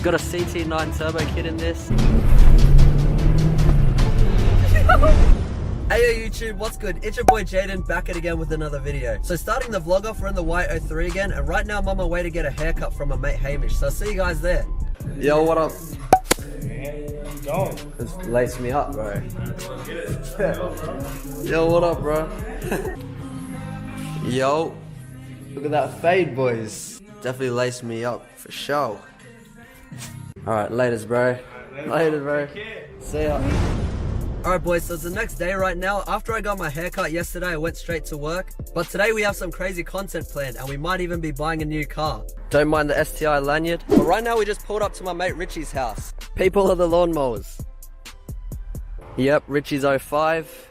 Got a CT9 turbo kit in this. Hey YouTube, what's good? It's your boy Jaden back at again with another video. So starting the vlog off, we're in the Y03 again, and right now I'm on my way to get a haircut from my mate Hamish. So I'll see you guys there. Yo, what up? Just lace me up, bro. Yo, what up, bro? Yo, look at that fade, boys. Definitely lace me up for sure. Alright, laters, bro. Later, bro. See ya. Alright boys, so it's the next day right now. After I got my haircut yesterday, I went straight to work. But today we have some crazy content planned, and we might even be buying a new car. Don't mind the STI lanyard. But right now we just pulled up to my mate Richie's house. People are the lawnmowers. Yep, Richie's 05.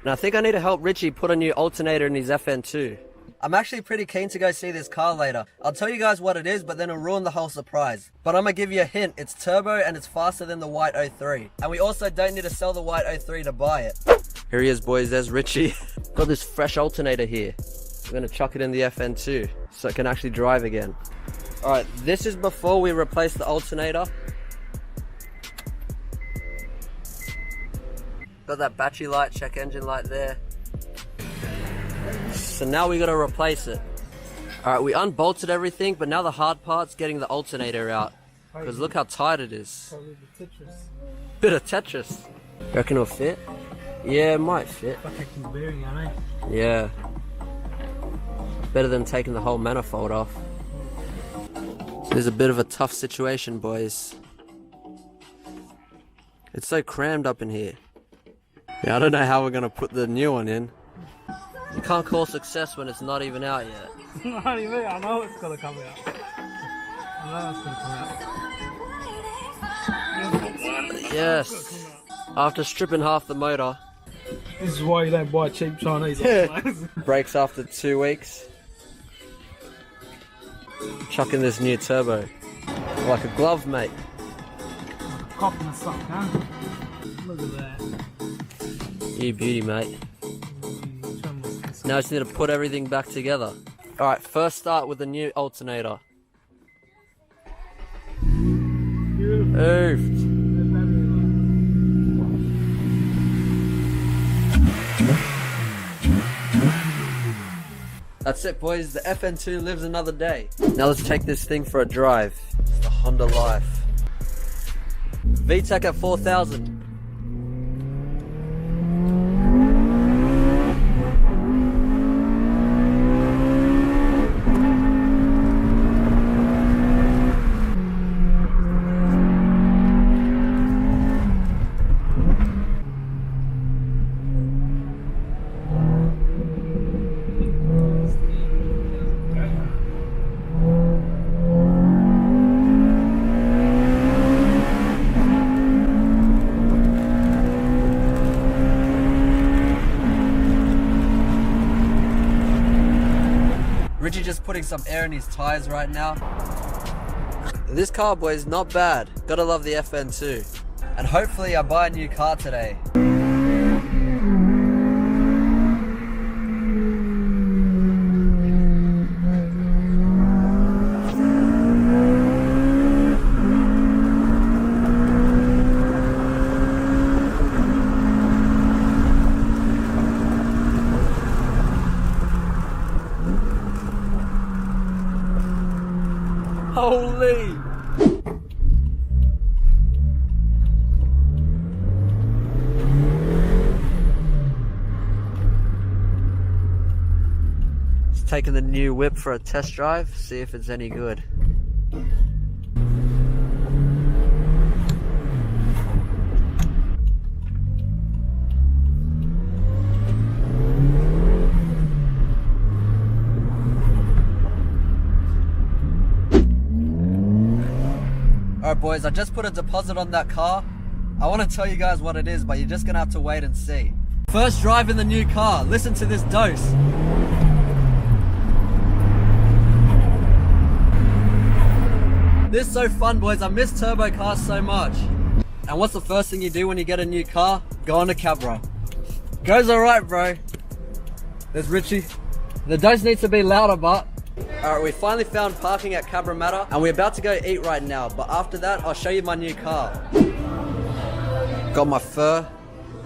And I think I need to help Richie put a new alternator in his FN2. I'm actually pretty keen to go see this car later. I'll tell you guys what it is, but then it'll ruin the whole surprise. But I'm gonna give you a hint. It's turbo and it's faster than the White 03. And we also don't need to sell the White 03 to buy it. Here he is, boys. There's Richie. Got this fresh alternator here. We're gonna chuck it in the FN2 so it can actually drive again. Alright, this is before we replace the alternator. Got that battery light, check engine light there. So now we gotta replace it. Alright, we unbolted everything, but now the hard part's getting the alternator out. Because look how tight it is. Bit of Tetris. Reckon it'll fit? Yeah, it might fit. Yeah. Better than taking the whole manifold off. This is a bit of a tough situation, boys. It's so crammed up in here. Yeah, I don't know how we're gonna put the new one in. You can't call success when it's not even out yet. What do you mean? I know it's gonna come out. I know it's gonna come out. Yes. After stripping half the motor. This is why you don't buy cheap Chinese. Brakes after 2 weeks. Chucking this new turbo. Like a glove, mate. Copping a suck, huh? Look at that. You beauty, mate. Now I just need to put everything back together. Alright, first start with the new alternator. Oofed. That's it, boys. The FN2 lives another day. Now let's take this thing for a drive. It's the Honda Life. VTEC at 4,000. Richie just putting some air in his tires right now. This car, boys, not bad. Gotta love the FN2. And hopefully I buy a new car today. Holy! Just taking the new whip for a test drive, see if it's any good. Alright boys, I just put a deposit on that car. I want to tell you guys what it is, but you're just gonna have to wait and see. First drive in the new car, listen to this dose. This is so fun, boys. I miss turbo cars so much. And what's the first thing you do when you get a new car? Go on to Cabra. Goes alright, bro. There's Richie. The dose needs to be louder, but Alright, we finally found parking at Cabramatta and we're about to go eat right now, but after that I'll show you my new car. Got my fur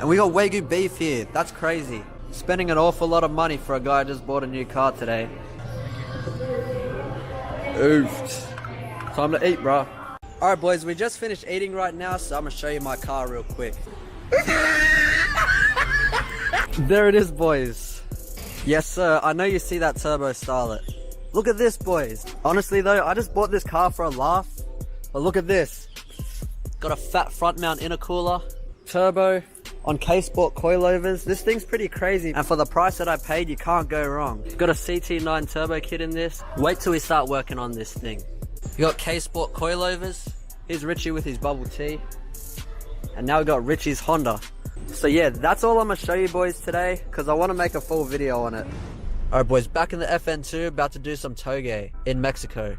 and we got Wagyu beef here. That's crazy. Spending an awful lot of money for a guy who just bought a new car today. Oof. Time to eat, bro. Alright boys, we just finished eating right now, so I'm gonna show you my car real quick. There it is, boys. Yes sir, I know you see that turbo Starlet. Look at this, boys. Honestly though, I just bought this car for a laugh. But look at this. Got a fat front mount intercooler, turbo, on K-Sport coilovers. This thing's pretty crazy, and for the price that I paid, you can't go wrong. Got a CT9 turbo kit in this. Wait till we start working on this thing. You got K-Sport coilovers. Here's Richie with his bubble tea. And now we got Richie's Honda. So yeah, that's all I'm gonna show you boys today, because I want to make a full video on it. Alright boys, back in the FN2, about to do some toge in Mexico.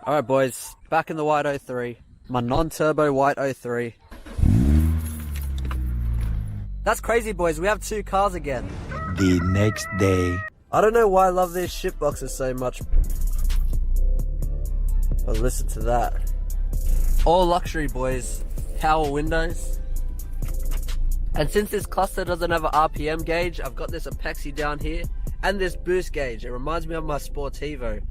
Alright boys, back in the white 03, my non-turbo white 03. That's crazy boys, we have two cars again. The next day. I don't know why I love these shit boxes so much, but listen to that. All luxury boys, power windows. And since this cluster doesn't have an RPM gauge, I've got this Apexi down here, and this boost gauge. It reminds me of my Sportivo.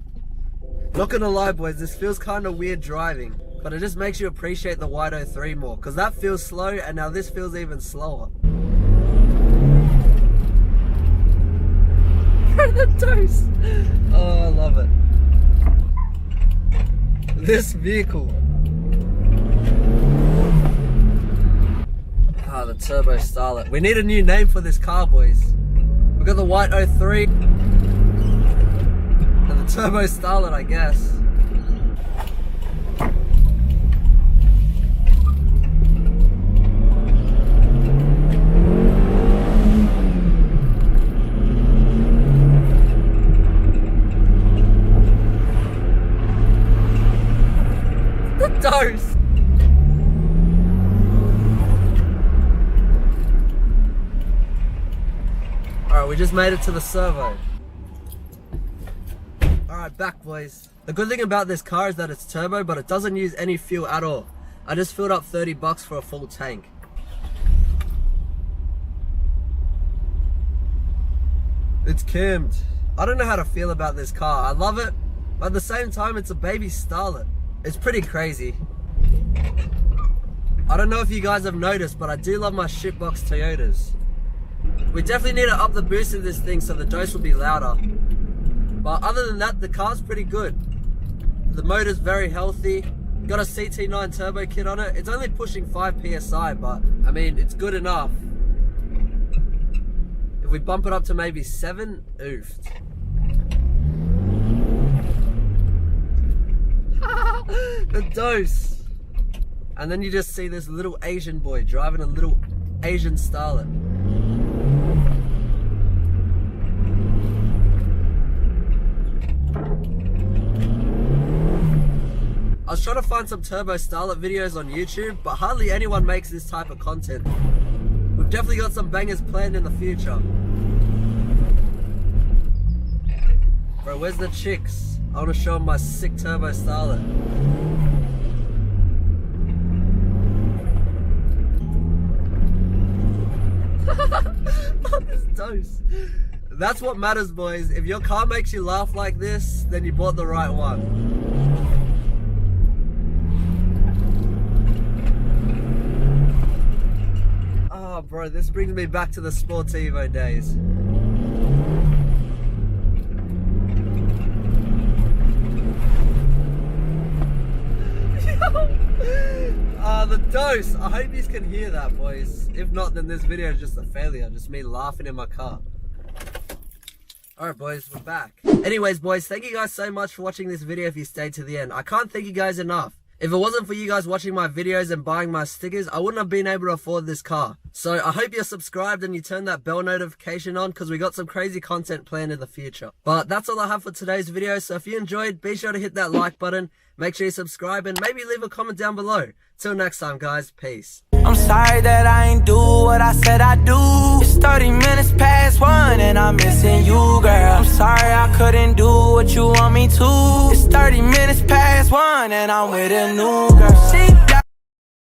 Not gonna lie boys, this feels kinda weird driving, but it just makes you appreciate the white 03 more, cause that feels slow and now this feels even slower. The toast! Oh, I love it. This vehicle. Ah, the Turbo Starlet. We need a new name for this car boys. We got the white 03. Turbo Starlet, I guess. The dose. Alright, we just made it to the servo. Alright, back boys. The good thing about this car is that it's turbo, but it doesn't use any fuel at all. I just filled up 30 bucks for a full tank. It's cammed. I don't know how to feel about this car. I love it, but at the same time it's a baby Starlet. It's pretty crazy. I don't know if you guys have noticed, but I do love my shitbox Toyotas. We definitely need to up the boost in this thing so the dose will be louder. But other than that, the car's pretty good. The motor's very healthy. Got a CT9 turbo kit on it. It's only pushing 5 PSI, but I mean, it's good enough. If we bump it up to maybe 7, oofed. The dose. And then you just see this little Asian boy driving a little Asian Starlet. I was trying to find some Turbo Starlet videos on YouTube, but hardly anyone makes this type of content. We've definitely got some bangers planned in the future. Bro, where's the chicks? I want to show them my sick Turbo Starlet. Oh, this dose. That's what matters, boys. If your car makes you laugh like this, then you bought the right one. Oh, bro, this brings me back to the Sportivo days. The dose. I hope you can hear that, boys. If not, then this video is just a failure. Just me laughing in my car. Alright boys, we're back. Anyways boys, thank you guys so much for watching this video if you stayed to the end. I can't thank you guys enough. If it wasn't for you guys watching my videos and buying my stickers, I wouldn't have been able to afford this car. So I hope you're subscribed and you turn that bell notification on because we got some crazy content planned in the future. But that's all I have for today's video. So if you enjoyed, be sure to hit that like button, make sure you subscribe, and maybe leave a comment down below. Till next time, guys. Peace. I'm sorry that I ain't do what I said I do. It's 30 minutes past 1 and I'm missing you, girl. I'm sorry I couldn't do what you want me to. It's 30 minutes past 1 and I'm with a new girl.